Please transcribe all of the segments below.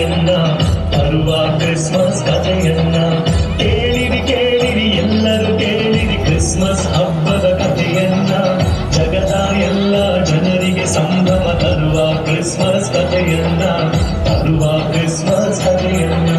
ಕಥೆಯನ್ನ ತರುವ ಕ್ರಿಸ್ಮಸ್ ಕಥೆಯನ್ನ ಕೇಳಿರಿ ಕೇಳಿರಿ ಎಲ್ಲರೂ ಕೇಳಿರಿ ಕ್ರಿಸ್ಮಸ್ ಹಬ್ಬದ ಕಥೆಯನ್ನ ಜಗದ ಎಲ್ಲ ಜನರಿಗೆ ಸಂಭ್ರಮ ತರುವ ಕ್ರಿಸ್ಮಸ್ ಕಥೆಯನ್ನ ತರುವ ಕ್ರಿಸ್ಮಸ್ ಕಥೆಯನ್ನ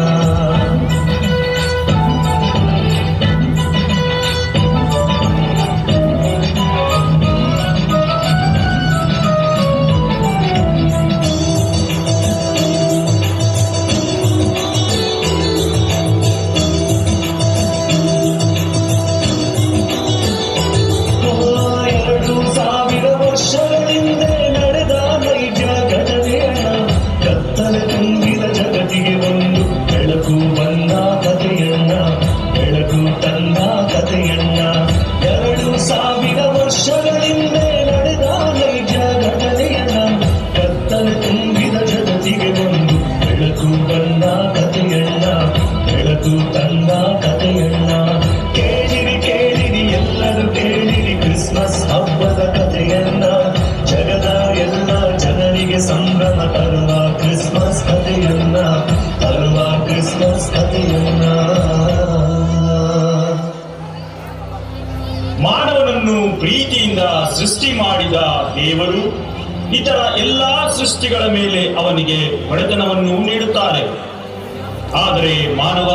ಬೆಳಕು ತಂದ ಕಥೆಯನ್ನ 2000 ವರ್ಷಗಳಿಂದ ನಡೆದ ನೈಜ ಘಟನೆಯನ್ನ ಕತ್ತಲೆ ತುಂಬಿದ ಜಗತ್ತಿಗೆ ಒಂದು ಬೆಳಕು ಬಂದ ಕಥೆಯನ್ನ ಬೆಳಕು ತಂದ ಕಥೆಯನ್ನ ಕೇಳಿರಿ ಕೇಳಿರಿ ಎಲ್ಲರೂ ಕೇಳಿರಿ ಕ್ರಿಸ್ಮಸ್ ಹಬ್ಬದ ಕಥೆಯನ್ನ ಜಗದ ಎಲ್ಲ ಜನರಿಗೆ ಸಂಭ್ರಮ ತರುವ ಕ್ರಿಸ್ಮಸ್ ಕಥೆಯನ್ನ ತರುವ ಕ್ರಿಸ್ಮಸ್ ಕಥೆಯನ್ನ ಮಾನವನನ್ನು ಪ್ರೀತಿಯಿಂದ ಸೃಷ್ಟಿ ಮಾಡಿದ ದೇವರು ಇತರ ಎಲ್ಲಾ ಸೃಷ್ಟಿಗಳ ಮೇಲೆ ಅವನಿಗೆ ಒಡೆತನವನ್ನು ನೀಡುತ್ತಾರೆ. ಆದರೆ ಮಾನವ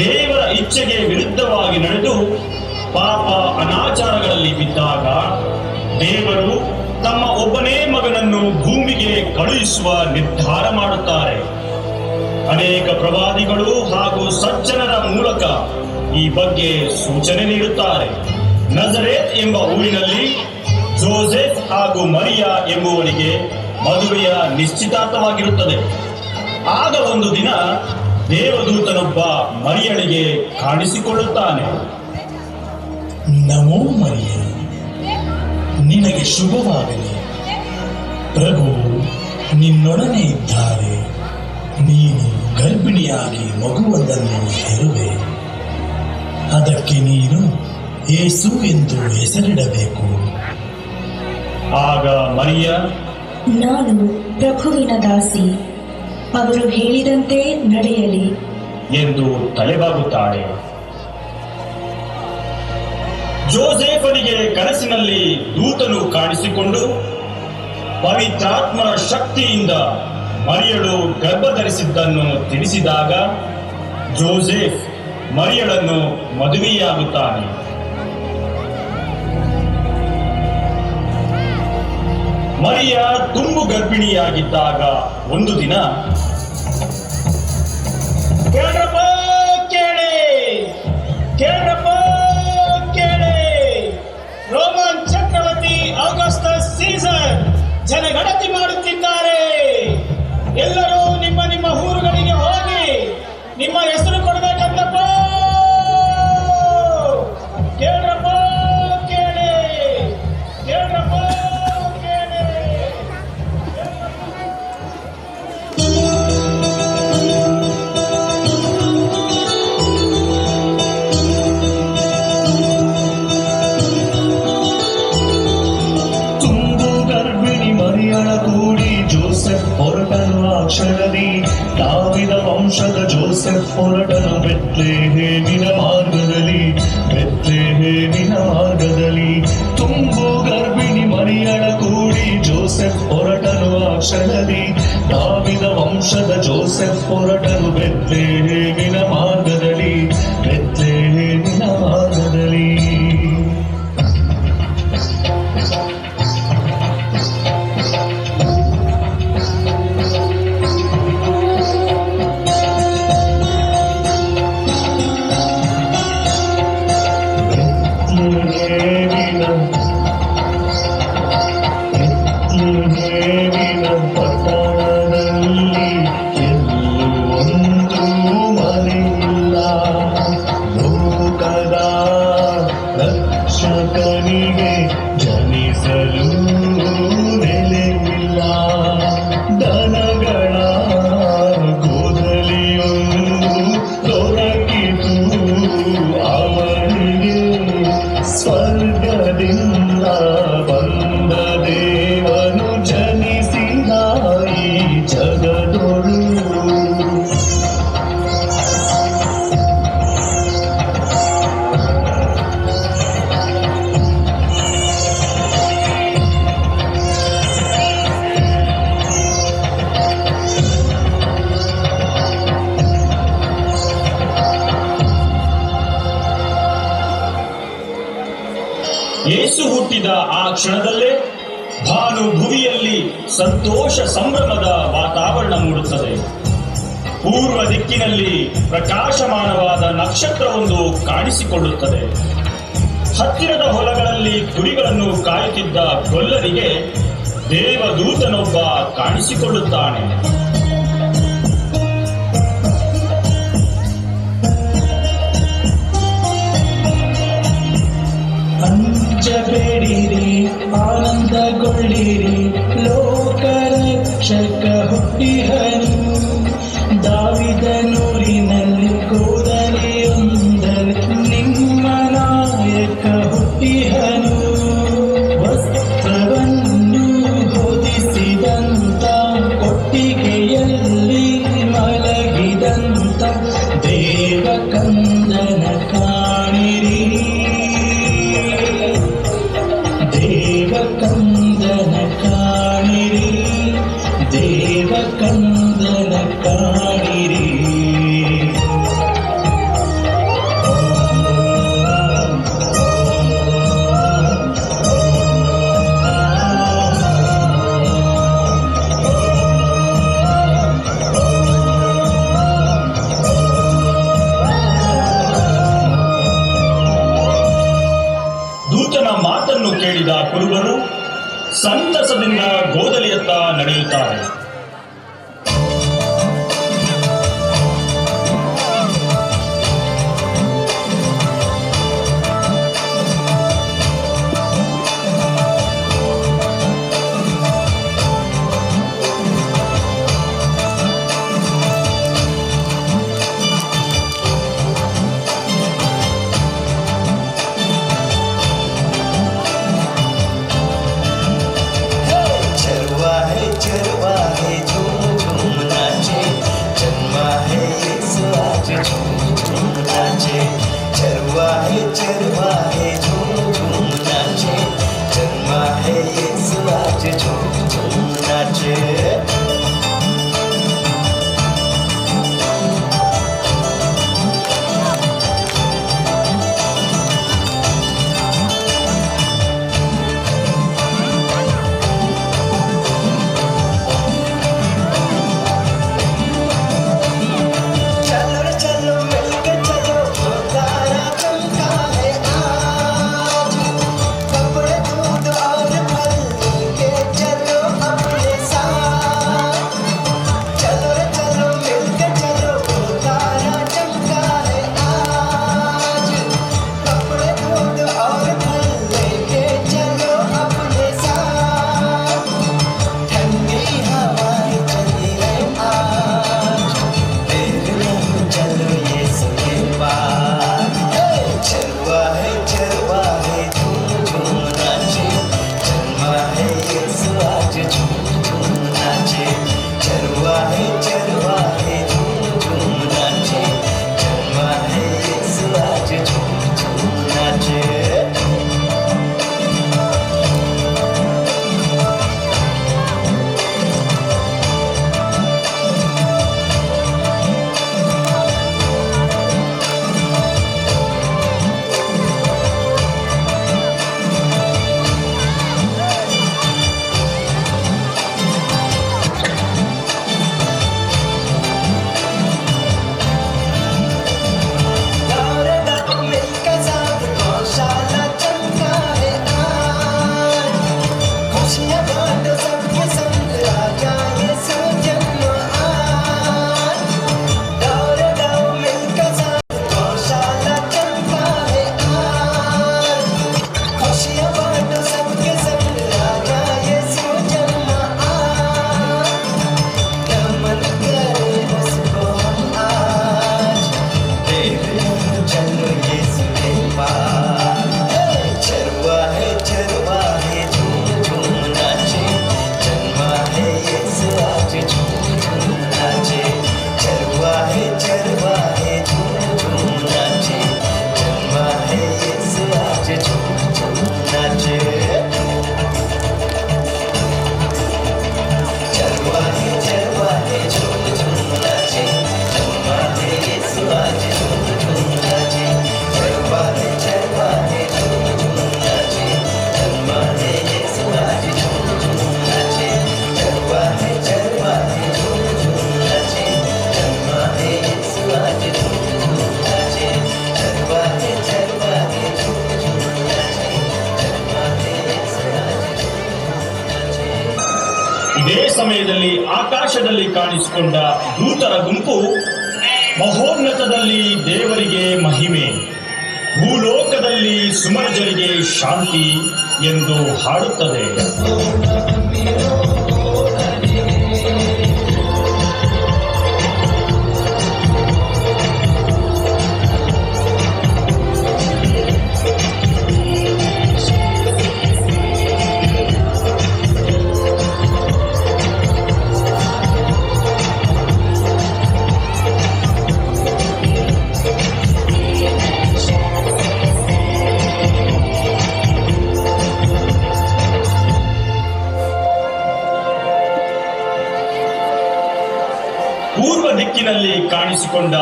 ದೇವರ ಇಚ್ಛೆಗೆ ವಿರುದ್ಧವಾಗಿ ನಡೆದು ಪಾಪ ಅನಾಚಾರಗಳಲ್ಲಿ ಬಿದ್ದಾಗ ದೇವರು ತಮ್ಮ ಒಬ್ಬನೇ ಮಗನನ್ನು ಭೂಮಿಗೆ ಕಳುಹಿಸುವ ನಿರ್ಧಾರ ಮಾಡುತ್ತಾರೆ. ಅನೇಕ ಪ್ರವಾದಿಗಳು ಹಾಗೂ ಸಜ್ಜನರ ಮೂಲಕ ಈ ಬಗ್ಗೆ ಸೂಚನೆ ನೀಡುತ್ತಾರೆ. ನಜರೇತ್ ಎಂಬ ಊರಿನಲ್ಲಿ ಜೋಸೆಫ್ ಹಾಗೂ ಮರಿಯಾ ಎಂಬುವರಿಗೆ ಮದುವೆಯ ನಿಶ್ಚಿತಾರ್ಥವಾಗಿರುತ್ತದೆ. ಆಗ ಒಂದು ದಿನ ದೇವದೂತನೊಬ್ಬ ಮರಿಯಳಿಗೆ ಕಾಣಿಸಿಕೊಳ್ಳುತ್ತಾನೆ. ನಮೋ ಮರಿಯ, ನಿನಗೆ ಶುಭವಾಗಲಿ, ಪ್ರಭು ನಿನ್ನೊಡನೆ ಇದ್ದಾರೆ, ನೀನು ಗರ್ಭಿಣಿಯಾಗಿ ಮಗುವೊಂದನ್ನು ಹೆರುವೆ, ಅದಕ್ಕೆ ನೀನು ಯೇಸು ಎಂದು ಹೆಸರಿಡಬೇಕು. ಆಗ ಮರಿಯ, ನಾನು ಪ್ರಭುವಿನ ದಾಸಿ, ಅವರು ಹೇಳಿದಂತೆ ನಡೆಯಲಿ ಎಂದು ತಲೆಬಾಗುತ್ತಾಳೆ. ಜೋಸೆಫನಿಗೆ ಕನಸಿನಲ್ಲಿ ದೂತನು ಕಾಣಿಸಿಕೊಂಡು ಪವಿತ್ರಾತ್ಮರ ಶಕ್ತಿಯಿಂದ ಮರಿಯಳು ಗರ್ಭಧರಿಸಿದ್ದನ್ನು ತಿಳಿಸಿದಾಗ ಜೋಸೆಫ್ ಮರಿಯಳನ್ನು ಮದುವೆಯಾಗುತ್ತಾನೆ. ಮರಿಯ ತುಂಬು ಗರ್ಭಿಣಿಯಾಗಿದ್ದಾಗ ಒಂದು ದಿನ, ಕೇಳ್ರಪ್ಪ ಕೇಳಿ, ರೋಮನ್ ಚಕ್ರವರ್ತಿ ಆಗಸ್ಟಸ್ ಸೀಸರ್ ಜನಗಣತಿ ಮಾಡುತ್ತಿದ್ದಾರೆ. ಎಲ್ಲರೂ ನಿಮ್ಮ ನಿಮ್ಮ ಊರುಗಳಿಗೆ ಹೋಗಿ ನಿಮ್ಮ ಹೆಸರು ಕೊಡಬೇಕಂತಪ್ಪ. ಕೇಳ್ರಪ್ಪ ಕೇಳಿ. ತುಂಬು ಗರ್ಭಿಣಿ ಮರಿಯಳ ಕೂಡಿ ಜೋಸೆಫ್ ಹೊರಟನು ಆ ಕ್ಷಣದಿ. ದಾವಿದ ವಂಶದ ಜೋಸೆಫ್ ಹೊರಟನು ಬೆತ್ಲೆಹೇಮಿನ ಮಾರ್ಗದಲ್ಲಿ. ತುಂಬು ಗರ್ಭಿಣಿ ಮರಿಯಳ ಕೂಡಿ ಜೋಸೆಫ್ ಹೊರಟನು ಆ ಕ್ಷಣದಿ. ದಾವಿದ ವಂಶದ ಜೋಸೆಫ್ ಹೊರಟನು ಬೆತ್ಲೆಹೇಮಿನ ಮಾರ್ಗದಲ್ಲಿ. ಪಟ್ಟಣದಲ್ಲಿ ಎಲ್ಲೂ ಒಂದು ಮನೆ ಯೇಸು ಹುಟ್ಟಿದ ಆ ಕ್ಷಣದಲ್ಲೇ ಭಾನು ಭುವಿಯಲ್ಲಿ ಸಂತೋಷ ಸಂಭ್ರಮದ ವಾತಾವರಣ ಮೂಡುತ್ತದೆ. ಪೂರ್ವ ದಿಕ್ಕಿನಲ್ಲಿ ಪ್ರಕಾಶಮಾನವಾದ ನಕ್ಷತ್ರವೊಂದು ಕಾಣಿಸಿಕೊಳ್ಳುತ್ತದೆ. ಹತ್ತಿರದ ಹೊಲಗಳಲ್ಲಿ ಕುರಿಗಳನ್ನು ಕಾಯುತ್ತಿದ್ದ ಗೊಲ್ಲರಿಗೆ ದೇವದೂತನೊಬ್ಬ ಕಾಣಿಸಿಕೊಳ್ಳುತ್ತಾನೆ. ಅಂಜಬೇಡಿರಿ, ಆನಂದಗೊಳ್ಳಿರಿ, ಲೋಕರಕ್ಷಕ ಹುಟ್ಟಿಹನು. ದಾವಿದನೂರಿನಲ್ಲಿ ಕೂದಲಿಯೊಂದಲಿ ನಿಮ್ಮ ನಾಯಕ ಹುಟ್ಟಿಹನು. ವಸ್ತ್ರವನ್ನು ಹೊದಿಸಿದಂತ, ಕೊಟ್ಟಿಗೆಯಲ್ಲಿ ಮಲಗಿದಂತ ದೇವಕಂದನ ಕಾಣಿರಿ. ದೇವಕಂದನ ಕಾಣಿರಿ, ದೇವಕಂದನ ಕಾಣಿರಿ. ದೂತನ ಮಾತನ್ನು ಕೇಳಿದ ಕುರುಬರು ಸಂತಸದಿಂದ ಗೋದಲಿಯತ್ತ ನಡೆಯುತ್ತಾರೆ. ಸಮಯದಲ್ಲಿ ಆಕಾಶದಲ್ಲಿ ಕಾಣಿಸಿಕೊಂಡ ದೂತರ ಗುಂಪು ಮಹೋನ್ನತದಲ್ಲಿ ದೇವರಿಗೆ ಮಹಿಮೆ, ಭೂಲೋಕದಲ್ಲಿ ಸುಮರ್ಜರಿಗೆ ಶಾಂತಿ ಎಂದು ಹಾಡುತ್ತದೆ. ಪೂರ್ವ ದಿಕ್ಕಿನಲ್ಲಿ ಕಾಣಿಸಿಕೊಂಡ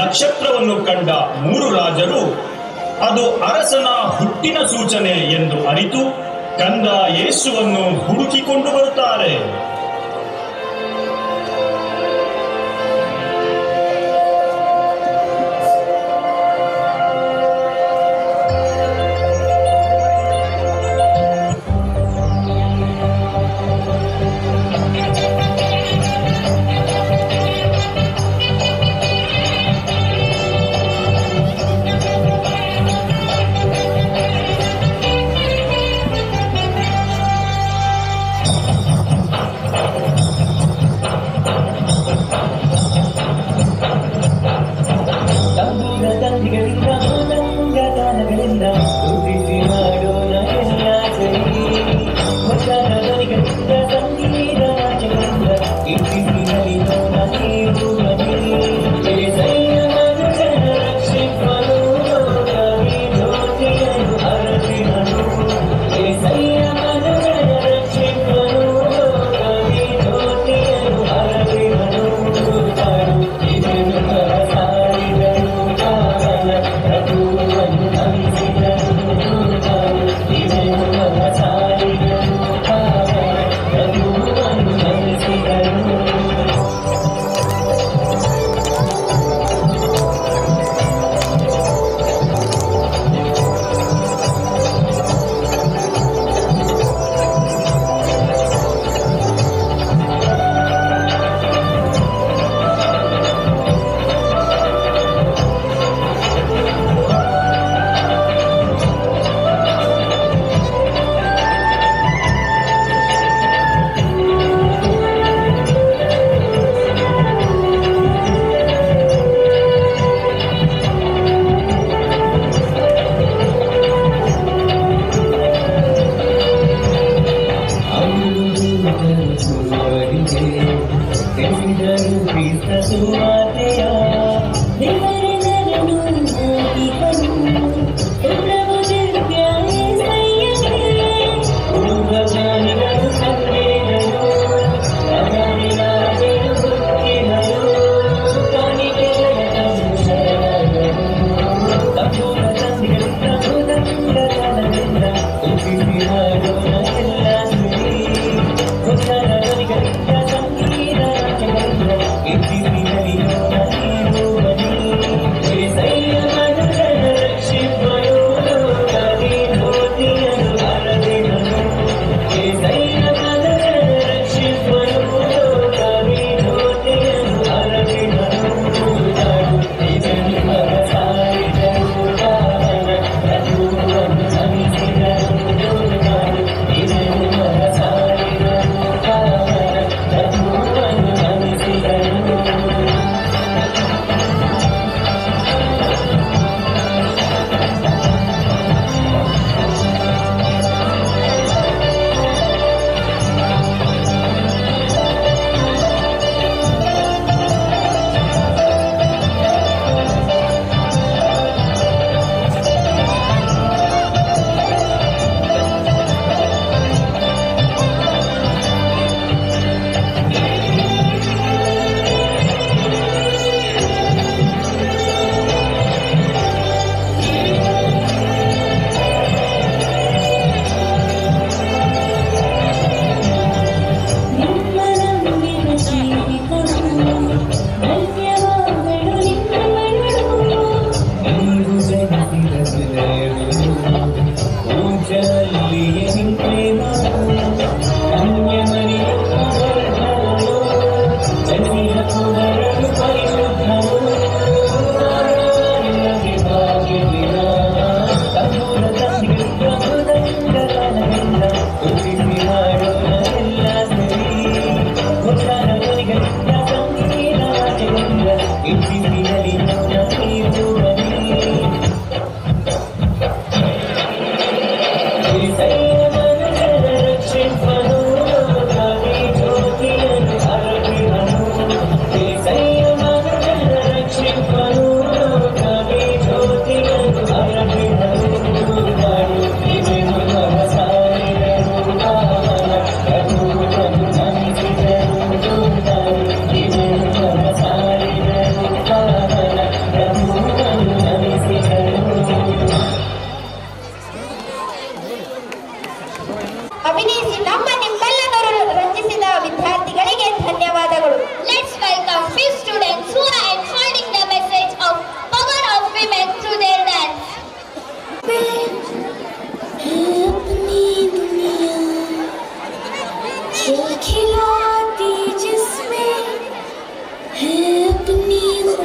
ನಕ್ಷತ್ರವನ್ನು ಕಂಡ 3 ರಾಜರು ಅದು ಅರಸನ ಹುಟ್ಟಿನ ಸೂಚನೆ ಎಂದು ಅರಿತು ಕಂದ ಯೇಸುವನ್ನು ಹುಡುಕಿಕೊಂಡು ಬರುತ್ತಾರೆ. ಸಂಗೀತ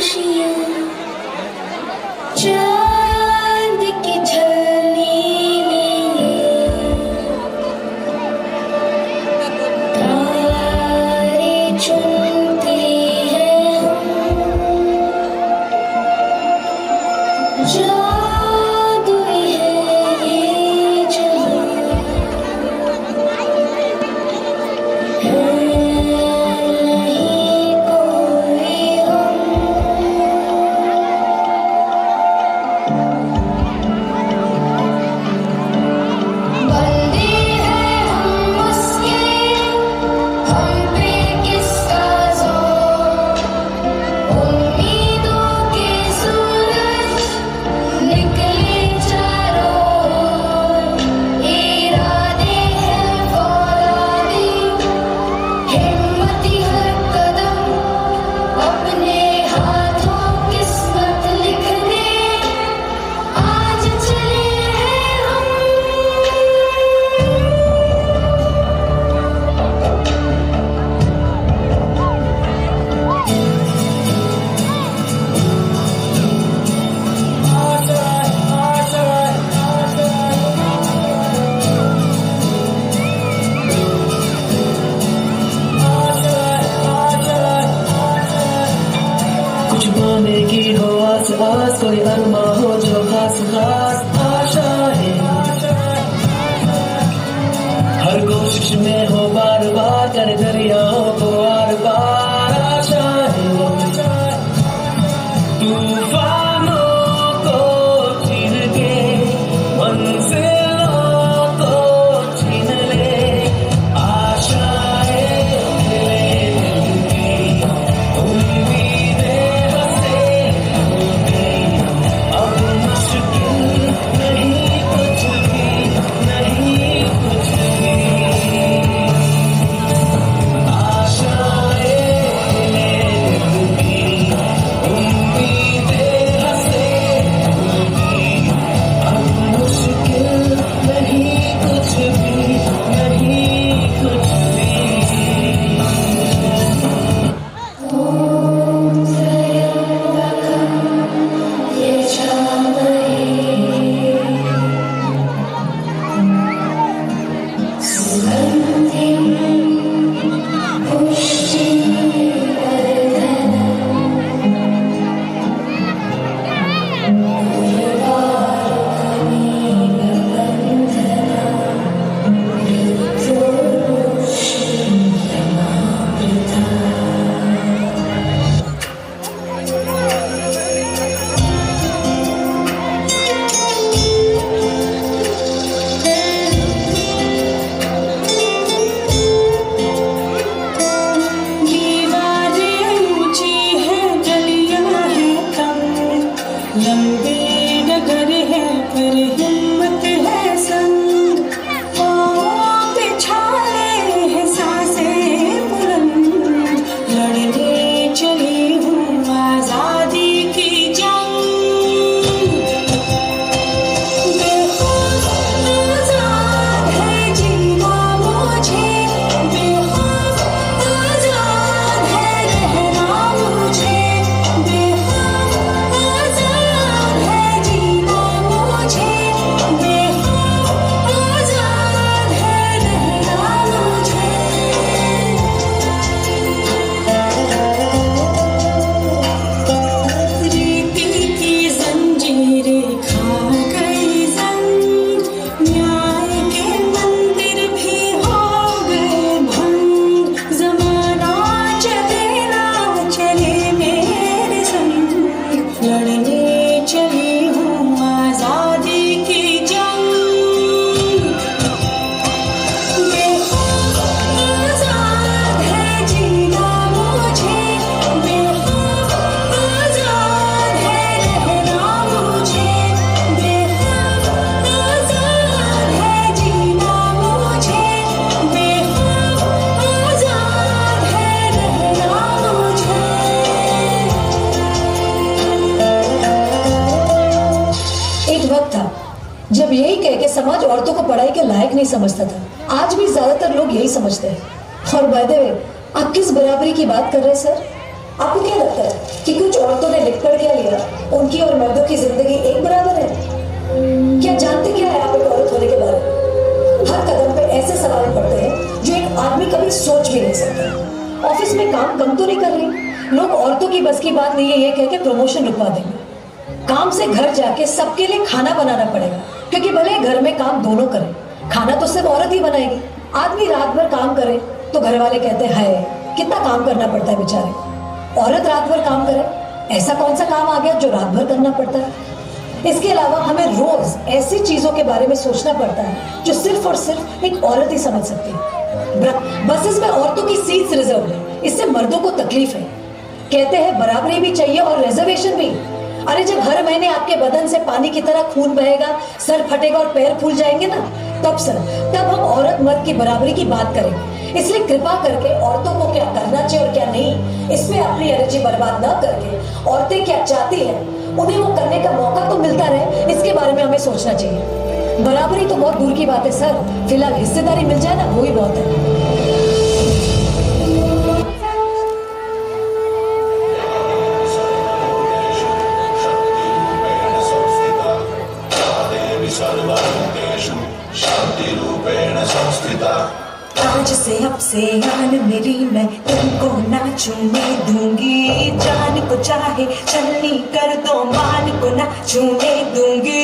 खुशियाँ चांद की झलने तारे चुनते हैं जादू है ये जहां है नहीं कोई बंदे हैं हम उसके हम पे किसका जोर उम्मीदों के सूरज निकले चारों ओर इरादे हैं फौलादी हिम्मती हर कदम अपने हाथों किस्मत लिखने आज चले हैं हम कुछ पाने की हो आस आस, कोई अरमा हो जो खास खास आशा है। हर कोशिश में हो बार बार कर दरियाओं को आर पार आशा है। तूफानों को चीर के मंजिलों को छीन ले आशाएं दिल की उम्मीदें हंसे हो गई। अब मुश्किल नहीं कुछ भी, नहीं कुछ भी। आशाएं दिल की उम्मीदें हंसे हो गई। अब मुश्किल नहीं कुछ भी, नहीं कुछ भी। ये सुगंधिम दीवारें ऊंची हैं गलियां हैं कम लंबे डगर है पर हिम्मत है संग पाँवों पे छाले हैं सांसें बुलंद लड़ने चली हूँ आजादी की जंग बेखौफ आजाद है जीना मुझे बेखौफ आजाद है रहना मुझे बेखौफ आजाद है जीना मुझे बेखौफ आजाद है रहना मुझे रीति की जंजीरें खा गई जंग न्याय के मंदिर भी हो गए भंग जमाना चले ना चले मेरे संग लड़ने चली हूँ आजादी की जंग बेखौफ आजाद है जीना मुझे बेखौफ आजाद है रहना मुझे बेखौफ आजाद है जीना मुझे बेखौफ आजाद है रहना मुझे। एक वक्त था जब यही कह के समाज औरतों को पढ़ाई के लायक नहीं समझता था। आज भी ज्यादातर लोग यही समझते हैं। और बाय द वे, आप किस बराबरी की बात कर रहे हैं सर? आपको क्या लगता है कि कुछ औरतों ने लिख पढ़ क्या लिया, उनकी और मर्दों की जिंदगी एक बराबर है? क्या जानते क्या है आप एक औरत होने के बारे में? हर कदम पे ऐसे सवाल पड़ते हैं जो एक आदमी कभी सोच भी नहीं सकता। ऑफिस में काम कम तो नहीं कर रही, लोग औरतों की बस की बात नहीं है ये कह के प्रमोशन रुकवा देंगे। काम से घर जाके सबके लिए खाना बनाना पड़ेगा, क्योंकि भले घर में काम दोनों करें, खाना तो सिर्फ औरत ही बनाएगी। आदमी रात भर काम करे तो घर वाले कहते हैं हाय कितना काम करना पड़ता है बेचारे। औरत रात भर काम करे, ऐसा कौन सा काम आ गया जो रात भर करना पड़ता है? इसके अलावा हमें रोज ऐसी चीजों के बारे में सोचना पड़ता है जो सिर्फ और सिर्फ एक औरत ही समझ सकती है। बसेस में औरतों की सीट्स रिजर्व है, इससे मर्दों को तकलीफ है। कहते हैं बराबरी भी चाहिए और रिजर्वेशन भी। अरे जब हर महीने आपके बदन से पानी की तरह खून बहेगा, सर फटेगा और पैर फूल जाएंगे ना, तब हम औरत मर्द की बराबरी की बात करेंगे। इसलिए कृपा करके औरतों को क्या करना चाहिए और क्या नहीं, इसमें अपनी एनर्जी बर्बाद न करके औरतें क्या चाहती हैं उन्हें वो करने का मौका तो मिलता रहे, इसके बारे में हमें सोचना चाहिए। बराबरी तो बहुत दूर की बात है सर, फिलहाल हिस्सेदारी मिल जाए ना वो ही बहुत है। आज से अब से आन मेरी, मैं तुमको ना छूने दूंगी। जान को चाहे चलनी कर दो, मान को ना छूने दूंगी।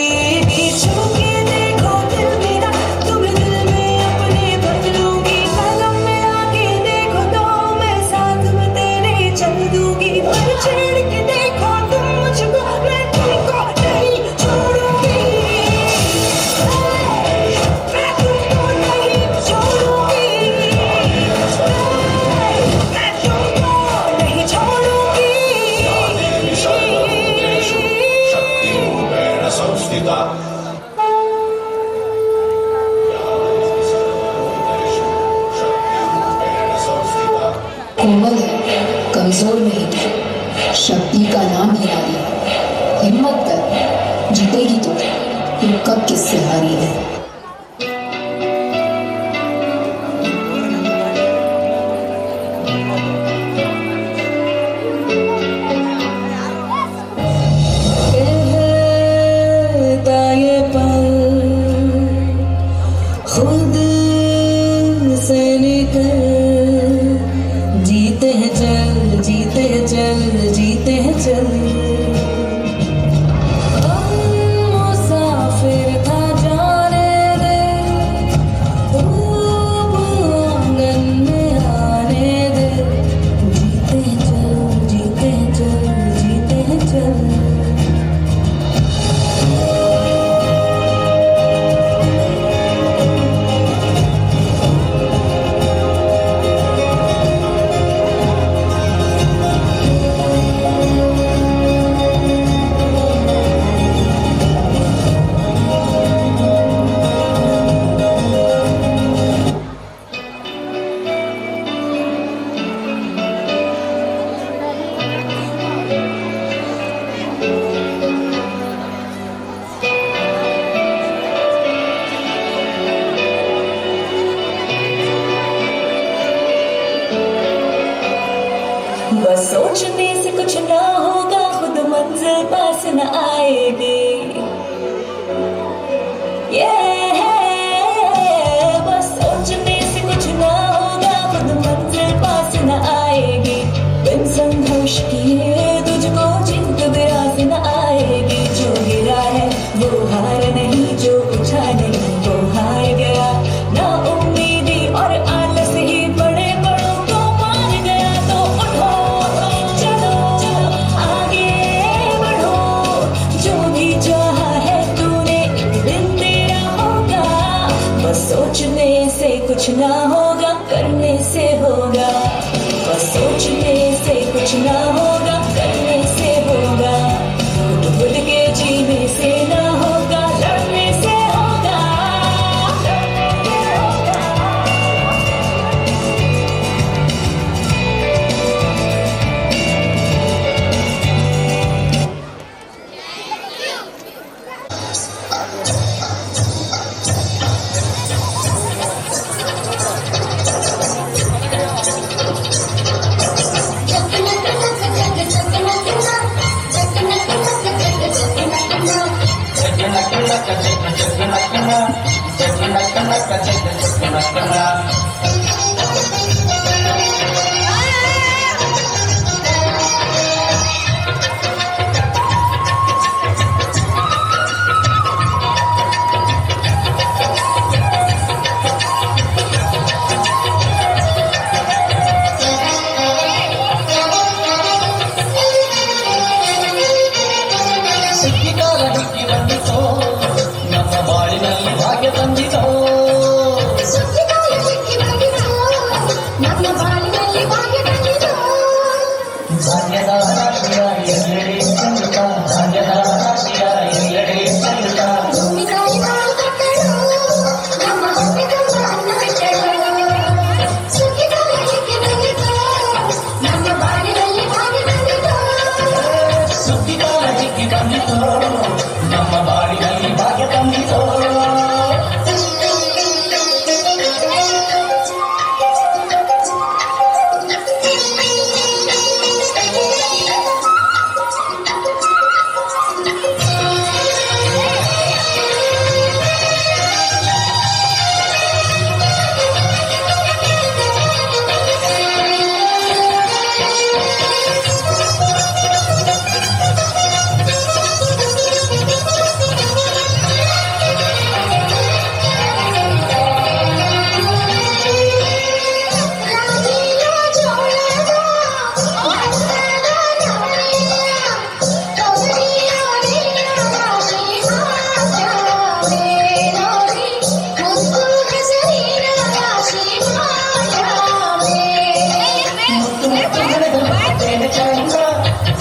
छू के देखो दिल मेरा, तुम्हें दिल में अपने बदलूंगी। कदम में आके देखो तो मैं साथ में तेरे चल दूंगी। पर छेड़ के देखो तुम मुझको, मैं तुमको नहीं छोड़ूंगी। मैं तुमको नहीं छोड़ूंगी। मैं तुमको नहीं छोड़ूंगी। कोमल है, कमजोर नहीं, शक्ति का नाम ही नारी है। हिम्मत कर, जीतेगी तो फिर कब किससे हारी है। कहता ये पल खुद से निकल, जीते हैं चल, जीते हैं चल, जीते हैं चल। मुसाफिर था जाने दे, धूप आंगन में आने दे। जीते हैं चल, जीते हैं चल, जीते हैं चल। बस सोचने से कुछ ना होगा, खुद मंजिल पास न आएगी। बस सोचने से कुछ ना होगा, खुद मंजिल पास न आएगी। बिन संघर्ष किए तुझको जीत विरास न आएगी। जो गिरा है वो हार नहीं, जो उठा नहीं वो हार गया। ना उम्मीदी और आलस ही बड़े बड़ों को मार गया। तो उठो, चलो आगे बढ़ो, जो भी चाहा है तूने एक दिन तेरा होगा। बस सोचने से कुछ ना होगा, करने से होगा। बस सोचने से कुछ ना होगा, करने से होगा। उठ बुद के जीने से ना होगा, लड़ने से होगा। Thank you. ಸಿಕ್ಕಿಕಾಲ ಡಿಕ್ಕಿ ಬಂದಿತೋ ನಮ್ಮ ಬಾಳಿನಲ್ಲಿ ಭಾಗ್ಯ ತಂದಿತೋ ಭಾಗ್ಯದ ರಾಶಿಯ ಎಲ್ಲೆಡೆ ಸಂತ ಭಾಗ್ಯದ ರಾಶಿಯ ಎಲ್ಲೆಡೆ ಸಂತ ಸುದ್ದಿಕಾಲ ಡಿಕ್ಕಿ ಬಂದಿತೋ ನಮ್ಮ ಬಾಳಿನಲ್ಲಿ ಭಾಗ್ಯ ತಂದಿತೋ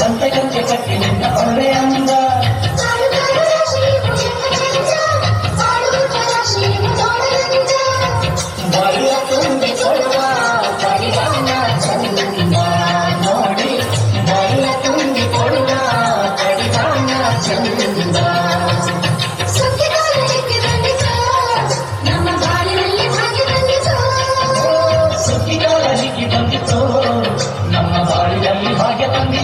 ಸಂತೆಗಂತೆ ಕಟ್ಟಿ ನಿನ್ನ ಒಳ್ಳೆ ಅಂದ ಬಳಿಯ ತುಂಬಿಕೊಳ್ಳುವ ಪರಿವಾನ ಚಂದ ನೋಡಿ ಬಳಿಯ ತುಂಬಿಕೊಳ್ಳುವ ಪರಿವಾನ ಚಂದ ಸುಗ್ಗಿಗಾಲ ಹಿಕ್ಕಿ ಬಂದಿತು ನಮ್ಮ ಬಾಳಿನಲ್ಲಿ ಭಾಗ್ಯ ತಂದಿತು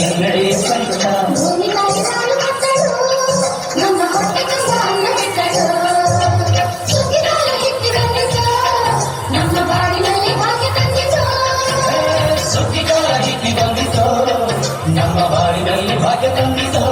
ಎನ್ನಡೇ ಸಂಕಟ ಸುಗ್ಗಿಕಾಲ ಹಿಕ್ಕಿ ಬಂದಿತೋ ನಮ್ಮ ಬಾಳಿನಲ್ಲಿ ಭಾಗ್ಯ ತಂದಿತೋ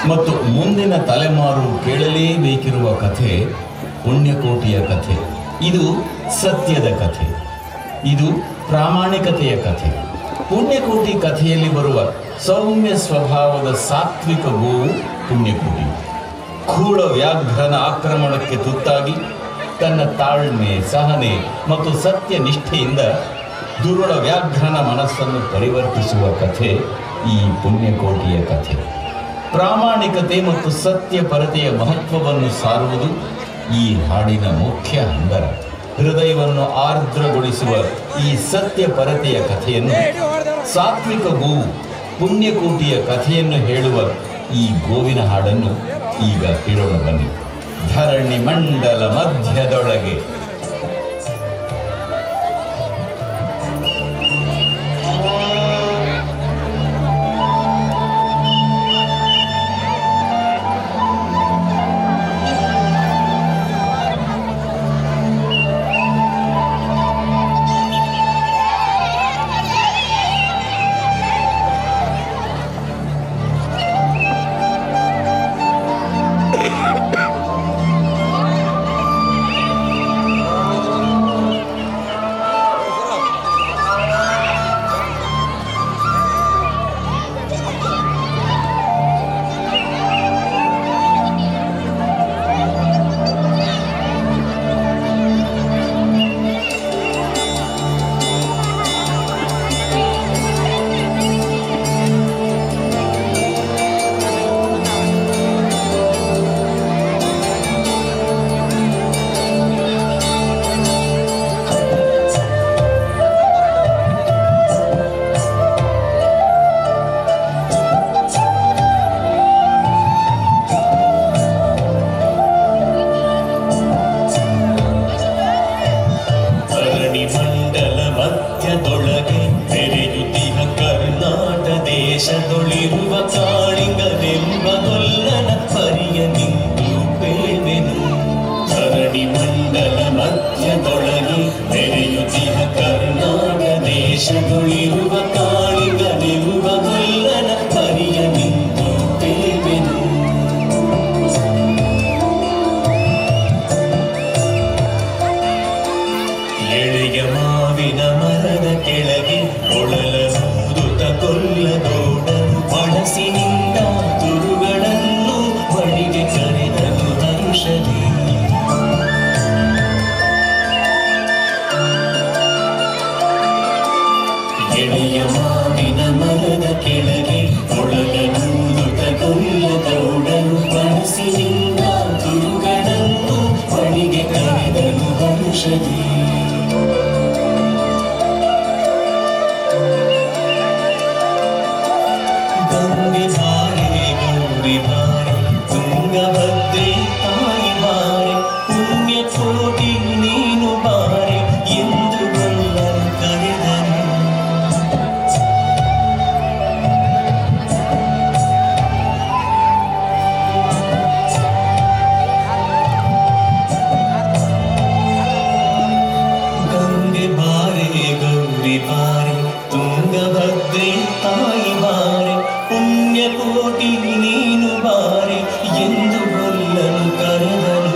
ಮತ್ತು ಮುಂದಿನ ತಲೆಮಾರು ಕೇಳಲೇಬೇಕಿರುವ ಕಥೆ ಪುಣ್ಯಕೋಟಿಯ ಕಥೆ. ಇದು ಸತ್ಯದ ಕಥೆ, ಇದು ಪ್ರಾಮಾಣಿಕತೆಯ ಕಥೆ. ಪುಣ್ಯಕೋಟಿ ಕಥೆಯಲ್ಲಿ ಬರುವ ಸೌಮ್ಯ ಸ್ವಭಾವದ ಸಾತ್ವಿಕ ಗೋವು ಪುಣ್ಯಕೋಟಿ. ಖೂಳ ವ್ಯಾಘ್ರನ ಆಕ್ರಮಣಕ್ಕೆ ತುತ್ತಾಗಿ ತನ್ನ ತಾಳ್ಮೆ, ಸಹನೆ ಮತ್ತು ಸತ್ಯ ನಿಷ್ಠೆಯಿಂದ ದುರುಳ ವ್ಯಾಘ್ರನ ಮನಸ್ಸನ್ನು ಪರಿವರ್ತಿಸುವ ಕಥೆ ಈ ಪುಣ್ಯಕೋಟಿಯ ಕಥೆ. ಪ್ರಾಮಾಣಿಕತೆ ಮತ್ತು ಸತ್ಯಪರತೆಯ ಮಹತ್ವವನ್ನು ಸಾರುವುದು ಈ ಹಾಡಿನ ಮುಖ್ಯ ಹಂದರ. ಹೃದಯವನ್ನು ಆರ್ದ್ರಗೊಳಿಸುವ ಈ ಸತ್ಯಪರತೆಯ ಕಥೆಯನ್ನು, ಸಾತ್ವಿಕ ಗೋವು ಪುಣ್ಯಕೋಟಿಯ ಕಥೆಯನ್ನು ಹೇಳುವ ಈ ಗೋವಿನ ಹಾಡನ್ನು ಈಗ ಕೇಳೋಣ ಬನ್ನಿ. ಧರಣಿ ಮಂಡಲ ಮಧ್ಯದೊಳಗೆ ದೇಶದೊಳಿರುವ ಕಾಳಿಂಗನೆಂಬ ಗೊಲ್ಲನ ಪರಿಯ ನಿಂತು ಬೇವೆನು. ಧರಣಿ ಮಂಡಲ ಮಧ್ಯದೊಳಗೆ ಮೆರೆಯುತ್ತಿಹ ಕರ್ನಾಟ ದೇಶದೊಳಿರುವ ಕಾಳಿಂಗನೆಂಬ ಗೊಲ್ಲನ ಪರಿಯ ನಿಂತು ಬೇವೆನು. ಎಳೆಯ ಮಾವಿನ ಮರದ ಕೆಳಗೆ ಒಳಲೂದುತ ಕೊಲ್ಲದೋಡನು ಬಳಸಿನಿಂದ ತುರುಗಳನ್ನು ಬಳಿಗೆ ಕರೆದನು ಹರುಷದಿ. ಎಳೆಯ ಮಾವಿನ ಮರದ ಕೆಳಗೆ ಒಳಲೂದುತ ಕೊಲ್ಲದೋಡನು ಬಳಸಿನಿಂದ ತುರುಗಳನ್ನು ಬಳಿಗೆ ಕರೆದನು ಹರುಷದಿ. ಗಂಗೆ ಬಾರೆ ಗೌರಿ ಬಾರೆ ತುಂಗಭದ್ರೆ ತಾಯಿ ಬಾರೆ ಪುಣ್ಯ ಕೋಟಿ ನೀನು ಬಾರೆ ಎಂದು ಗೊಲ್ಲನು ಕರೆದನು. ಗಂಗೆ ಬಾರೆ ಗೌರಿ ಬಾರೆ ತುಂಗಭದ್ರೆ ತಾಯಿ ಬಾರೆ ಪುಣ್ಯ ಕೋಟಿ ನೀನು ಬಾರೆ ಎಂದು ಗೊಲ್ಲನು ಕರೆದನು.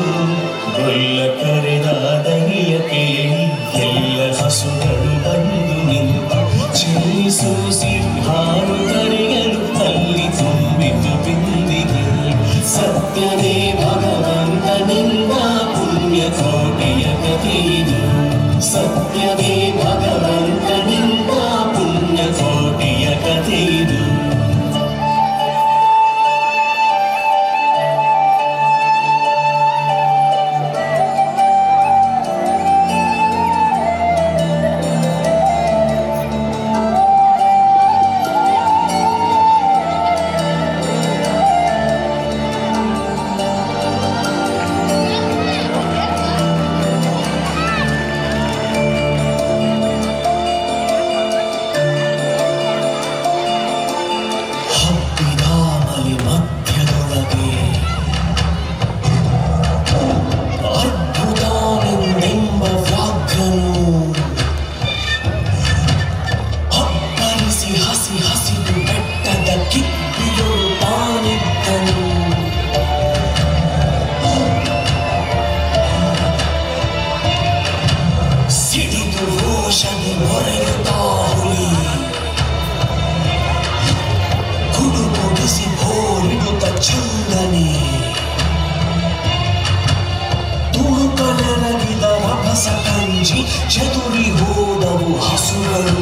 ಗೊಲ್ಲ ಕರೆದ ದನಿಯ ಕೇಳಿ ಎಲ್ಲ ಹಸುಗಳು ಬಂದು ನಿಂತು ಚಲಿಸೂಸಿ ಹಾರು ಕರೆಯಲು ಅಲ್ಲಿ ತುಂಬಿತು ಬಿಂದಿಗೆ. ಸತ್ಯವೇ ಭಗವಂತನಿಂದ ಪುಣ್ಯ ಕೋಟಿಯ ಕಥೆಯಿದು. ಸತ್ಯವೇ ಭಗವಂತನಿಂದ ಪುಣ್ಯ ಕೋಟಿಯ ಕಥೆಯಿದು. ಹೊರೆಯುತ್ತಾ ಹುಲಿ ಕುಡುಕುಡಿಸಿ ಹೋರಿಡುತ್ತ ಚಂದನೆ ತುಳುಕಲೆರಗಿದ ರಭಸ ಕಂಜಿ ಚದುರಿ ಹೋದವು ಹಸುಗಳು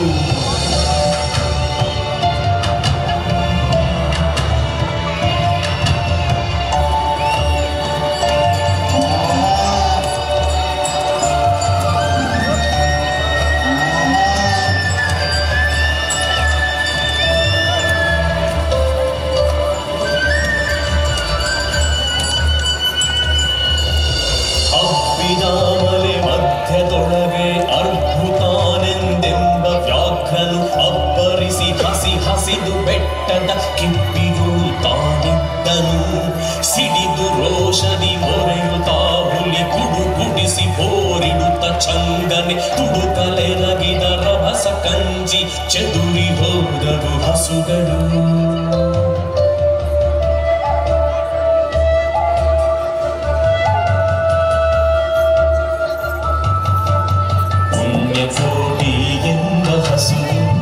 ಮಲೆ ಮಧ್ಯದೊಳಗೆ ಅದ್ಭುತಾನೆಂದೆಂಬ ವ್ಯಾಘ್ರನು ಅಬ್ಬರಿಸಿ ಹಸಿದು ಬೆಟ್ಟದ ಕಿಪ್ಪಿಗಳು ತಾನಿದ್ದನು ಸಿಡಿದು ರೋಷದಿ ಮೊರೆಯುತ್ತಾ ಹುಲಿ ಕುಡುಕುಡಿಸಿ ಹೋರಿಡುತ್ತ ಚಂಗನೆ ತುಡುಕಲೆರಗಿದ ರಭಸ ಕಂಜಿ ಚದುರಿ ಹೋದವು ಹಸುಗಳು ಕೋಟಿ ಎಂಬ ಹಸು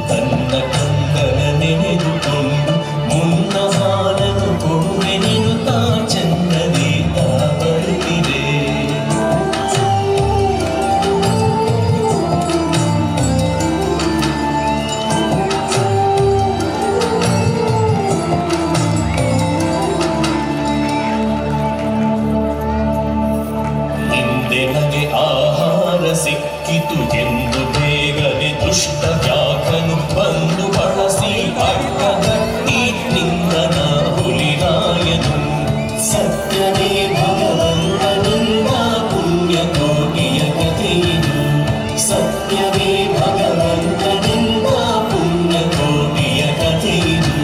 ತನ್ನ ಕಂದನ ನೆನೆದುಕೊಂಡು ಮುನ್ನ ಹಾಲನ್ನು ಕೊಡುವೆ ನಿರುತ್ತಾ ಚಂದನೆ ಬರುತ್ತಿದೆ ಹಿಂದೆ ನನಗೆ ಆಹಾರ ಸಿಕ್ಕಿತು ಎಂದು ಬೇಗನೆ ದುಷ್ಟ ವ್ಯಾಘ್ರನು ಬಂದು ಬಳಸಿ ಅಡ್ಡಗಟ್ಟಿ ನಿಂದನ ಹುಲಿರಾಯನು ಸತ್ಯವೇ ಭಗವಂತನಿಂದ ಪುಣ್ಯ ಕೋಟಿಯ ಕಥೆಯಿದು ಸತ್ಯವೇ ಭಗವಂತನಿಂದ ಪುಣ್ಯ ಕೋಟಿಯ ಕಥೆಯಿದು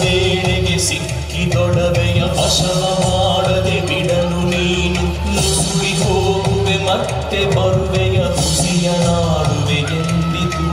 ವೇಳೆಗೆ ಸಿಕ್ಕಿದೊಡವೆಯ ವಶವ ಮಾಡದೆ ಬಿಡಲು ನೀನು ನುಸುಳಿ ಹೋಗುವೆ ಮತ್ತೆ ಬರುವೆಯ ಹುಸಿಯ ನಾಡುವೆ ಎಂದಿತು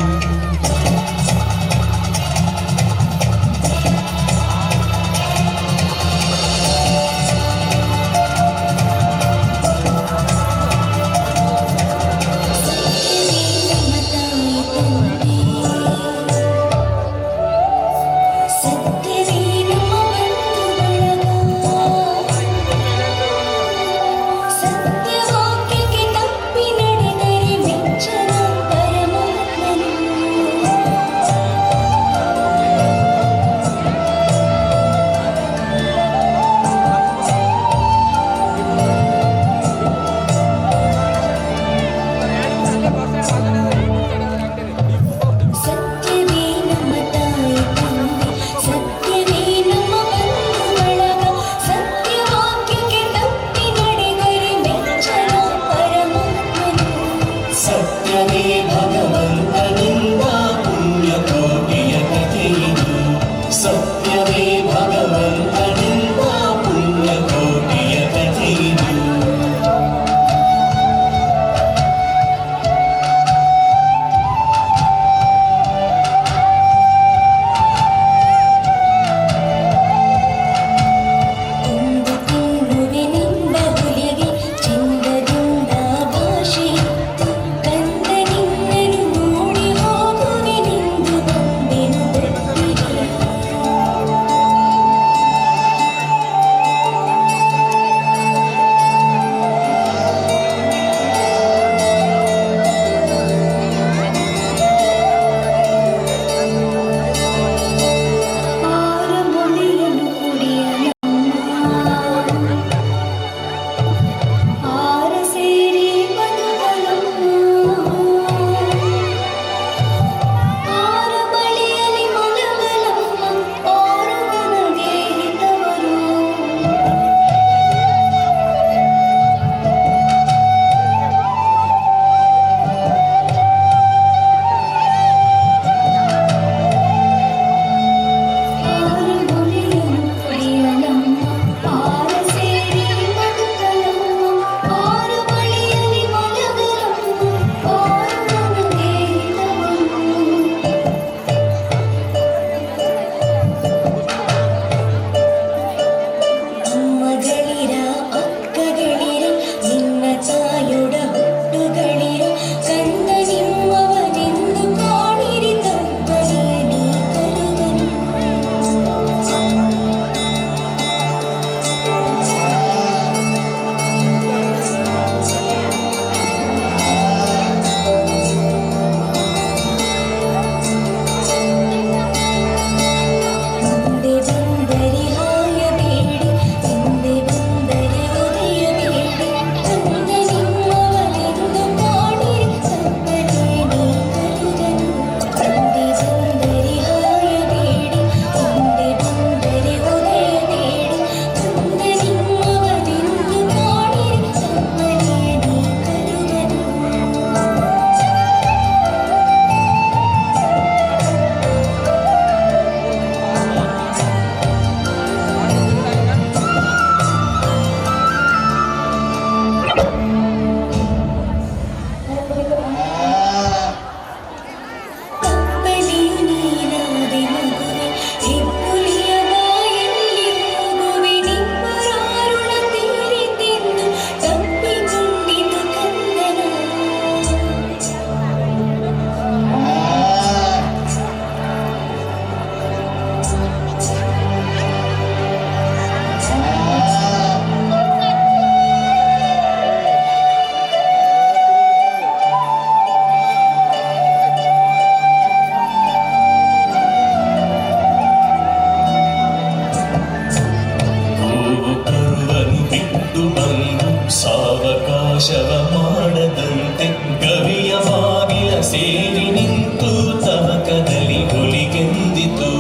ವಶವ ಮಾಡದಂತೆ ಕವಿಯ ಬಾಗಿಲ ಸೇರಿ ನಿಂತು ತವಕದಲ್ಲಿ ಹುಲಿಗೆಂದಿತು.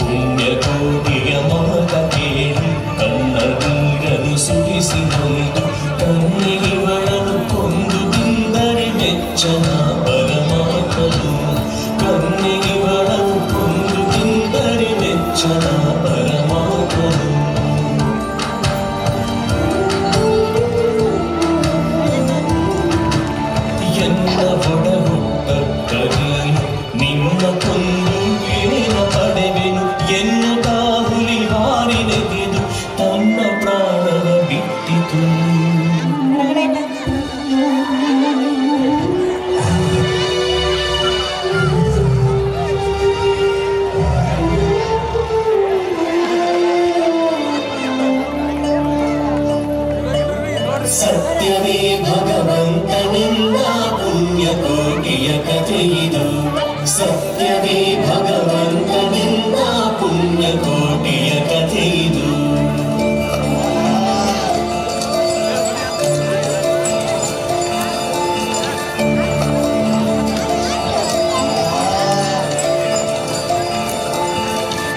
ಪುಣ್ಯಕೋಟಿಯ ಮಾತ ಕೇಳಿ ಕಣ್ಣ ನೀರನ್ನು ಸುರಿಸಿ ಬಂದು ಕಣ್ಣಿಗಿವಳನ್ನು ಕೊಂದು ತಿಂದರೆ ಮೆಚ್ಚನ ಪರಮಾತ್ಮನು. ಕಣ್ಣಿಗಿವಳನ್ನು ಕೊಂದು ತಿಂದರೆ ಮೆಚ್ಚನ ಪರಮಾತ್ಮನು. ಎನ್ನ ಒಡಹುಟ್ಟ ನೀನು ನಿನ್ನ ಕೊಂದು ಏನ ಪಡೆವೆನು ಎನ್ನುತ್ತಾ ಹುಲಿ ಹಾರಿ ನೆಗೆದು ತನ್ನ ಪ್ರಾಣವ ಬಿಟ್ಟಿತು. ಸತ್ಯವೇ ಭಗವಂತನಿಂದ ಪುಣ್ಯಕೋಟಿಯ ಕಥೆಯಿದು. ಸತ್ಯವೇ ಭಗವಂತನಿಂದ ಪುಣ್ಯಕೋಟಿಯ ಕಥೆಯಿದು.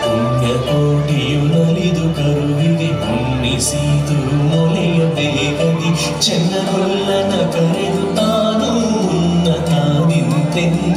ಪುಣ್ಯಕೋಟಿಯು ನಲಿದು ಕರುವಿಗೆ ಉಣ್ಣಿಸಿತು ಮೊಲೆಯ ಬೇಗದಿ ಚೆನ್ನಗೊಲ್ಲನ ಕರೆದು ತಾನು ಉನ್ನತ ನಿಂತೆಂದ